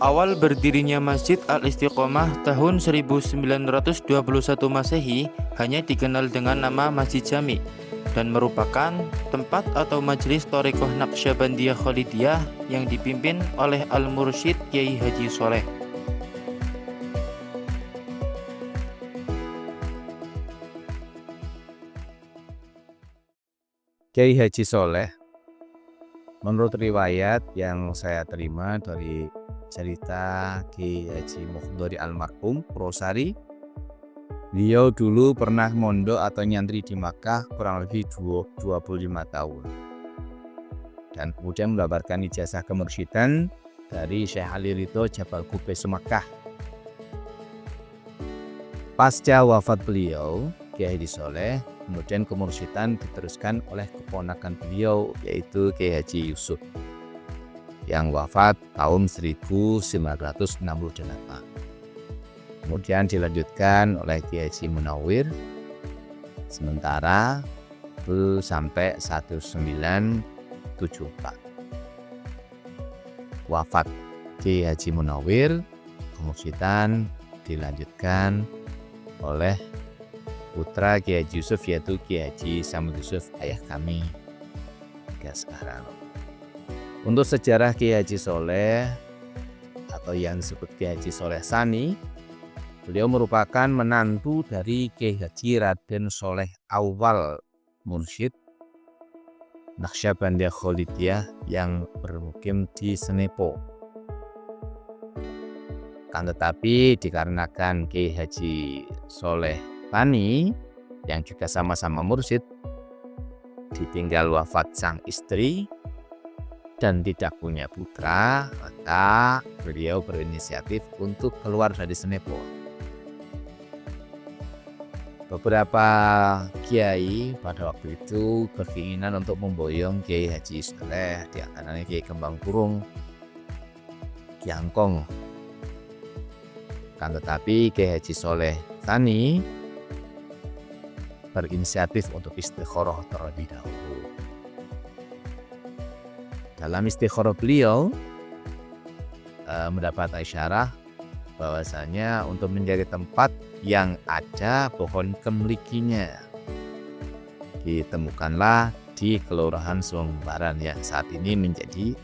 Awal berdirinya Masjid Al-Istiqomah tahun 1921 Masehi hanya dikenal dengan nama Masjid Jami dan merupakan tempat atau majelis Thariqah Naqsyabandiyah Khalidiyah yang dipimpin oleh Al-Mursyid Kyai Haji Soleh. Kyai Haji Soleh, menurut riwayat yang saya terima dari cerita Kyai Haji Mukhdari almarhum Prosari, beliau dulu pernah mondok atau nyantri di Makkah kurang lebih 25 tahun dan kemudian mendapatkan ijazah kemursyidan dari Syekh Ali Ridho Jabal Qubais Makkah. Pasca wafat beliau, Kyai Haji Soleh, kemudian kemursyidan diteruskan oleh keponakan beliau yaitu Kyai Haji Yusuf yang wafat tahun 1968. Kemudian dilanjutkan oleh Kyai Haji Munawwir sementara itu sampai 1974. Wafat Kyai Haji Munawwir, kemursyidan dilanjutkan oleh putra Kyai Haji Yusuf yaitu Kyai Haji Samud Yusuf, ayah kami hingga sekarang. Untuk sejarah Kyai Haji Soleh atau yang disebut Kyai Haji Soleh Tsani, beliau merupakan menantu dari Kyai Haji Raden Soleh Awal Mursyid Naqsyabandiyah Khalidiyah yang bermukim di Senepo. Kan tetapi dikarenakan Kyai Haji Soleh Tsani yang juga sama-sama mursyid ditinggal wafat sang istri dan tidak punya putra, maka beliau berinisiatif untuk keluar dari Senepo. Beberapa kiai pada waktu itu berkeinginan untuk memboyong Kyai Haji Soleh, di antaranya Kyai Kembang Kurung, Kyai Angkong. Kan tetapi Kyai Haji Soleh Tsani berinisiatif untuk istikharah terlebih dahulu. Dalam istikharah beliau mendapat isyarah bahwasanya untuk mencari tempat yang ada pohon kemlikinya. Ditemukanlah di Kelurahan Sumbaran yang saat ini menjadi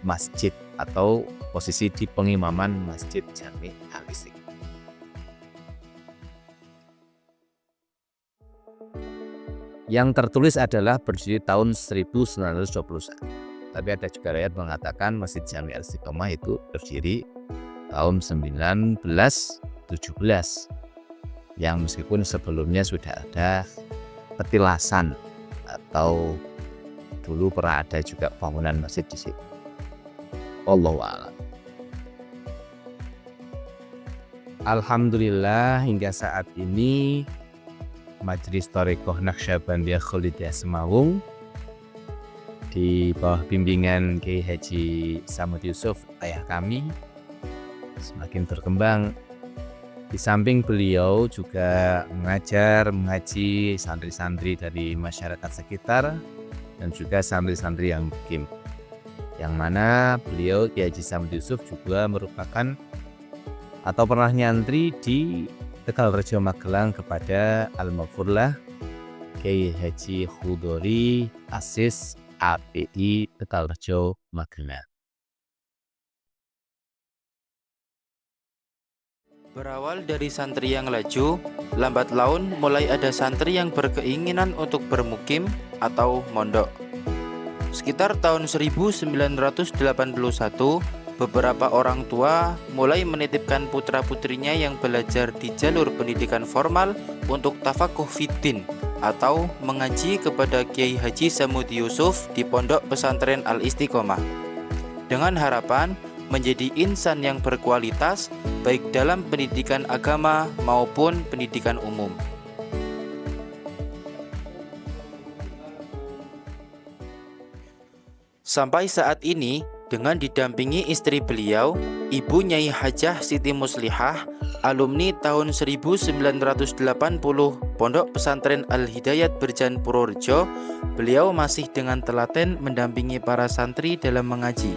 masjid atau posisi di pengimaman Masjid Jami Al-Istiqomah. Yang tertulis adalah berdiri tahun 1921. Tapi ada juga riwayat mengatakan Masjid Jami Al-Istiqomah itu berdiri tahun 1917. Yang meskipun sebelumnya sudah ada petilasan atau dulu pernah ada juga bangunan masjid di situ. Wallahu a'lam. Alhamdulillah hingga saat ini Majelis Thariqah Naqsyabandiyah Khalidiyah Semawung di bawah bimbingan Kyai Haji Samud Yusuf, ayah kami, semakin berkembang. Di samping beliau juga mengaji santri-santri dari masyarakat sekitar dan juga santri-santri yang mukim. Yang mana beliau Kyai Haji Samud Yusuf juga merupakan atau pernah nyantri di Tegalrejo Magelang kepada Al-Maghfurlah Kyai Haji Khudori Asis API Tegalrejo Magelang. Berawal dari santri yang laju, lambat laun mulai ada santri yang berkeinginan untuk bermukim atau mondok. Sekitar tahun 1981, beberapa orang tua mulai menitipkan putra-putrinya yang belajar di jalur pendidikan formal untuk tafakuh fiddin atau mengaji kepada Kyai Haji Samud Yusuf di Pondok Pesantren Al-Istiqomah dengan harapan menjadi insan yang berkualitas baik dalam pendidikan agama maupun pendidikan umum. Sampai saat ini, dengan didampingi istri beliau, Ibu Nyai Hajah Siti Muslihah, alumni tahun 1980 Pondok Pesantren Al-Hidayat Berjan Purworejo, beliau masih dengan telaten mendampingi para santri dalam mengaji.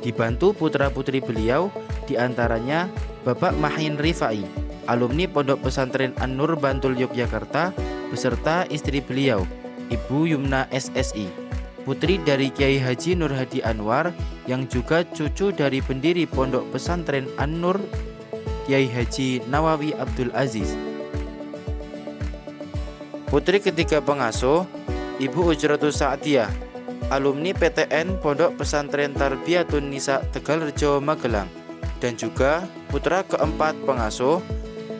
Dibantu putra-putri beliau, diantaranya Bapak Mahin Rifai, alumni Pondok Pesantren An-Nur Bantul Yogyakarta, beserta istri beliau, Ibu Yumna SSI, putri dari Kiai Haji Nur Hadi Anwar, yang juga cucu dari pendiri Pondok Pesantren An-Nur, Kiai Haji Nawawi Abdul Aziz. Putri ketiga pengasuh, Ibu Ujratus Sa'diyah, alumni PTN Pondok Pesantren Tarbiyatun Nisa Tegalrejo Magelang, dan juga putra keempat pengasuh,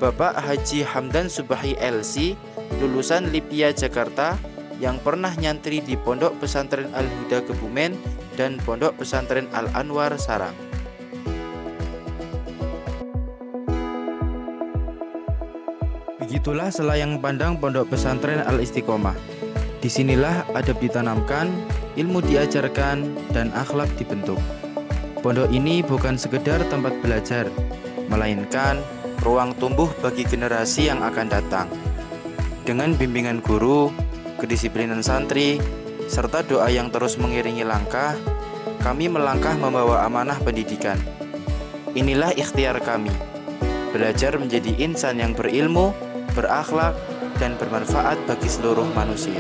Bapak Haji Hamdan Subahi LC, lulusan Lipia Jakarta, yang pernah nyantri di Pondok Pesantren Al-Huda Kebumen dan Pondok Pesantren Al-Anwar Sarang. Begitulah selayang pandang Pondok Pesantren Al-Istiqomah. Disinilah adab ditanamkan, ilmu diajarkan, dan akhlak dibentuk. Pondok ini bukan sekedar tempat belajar, melainkan ruang tumbuh bagi generasi yang akan datang. Dengan bimbingan guru, kedisiplinan santri, serta doa yang terus mengiringi langkah, kami melangkah membawa amanah pendidikan. Inilah ikhtiar kami, belajar menjadi insan yang berilmu, berakhlak, dan bermanfaat bagi seluruh manusia.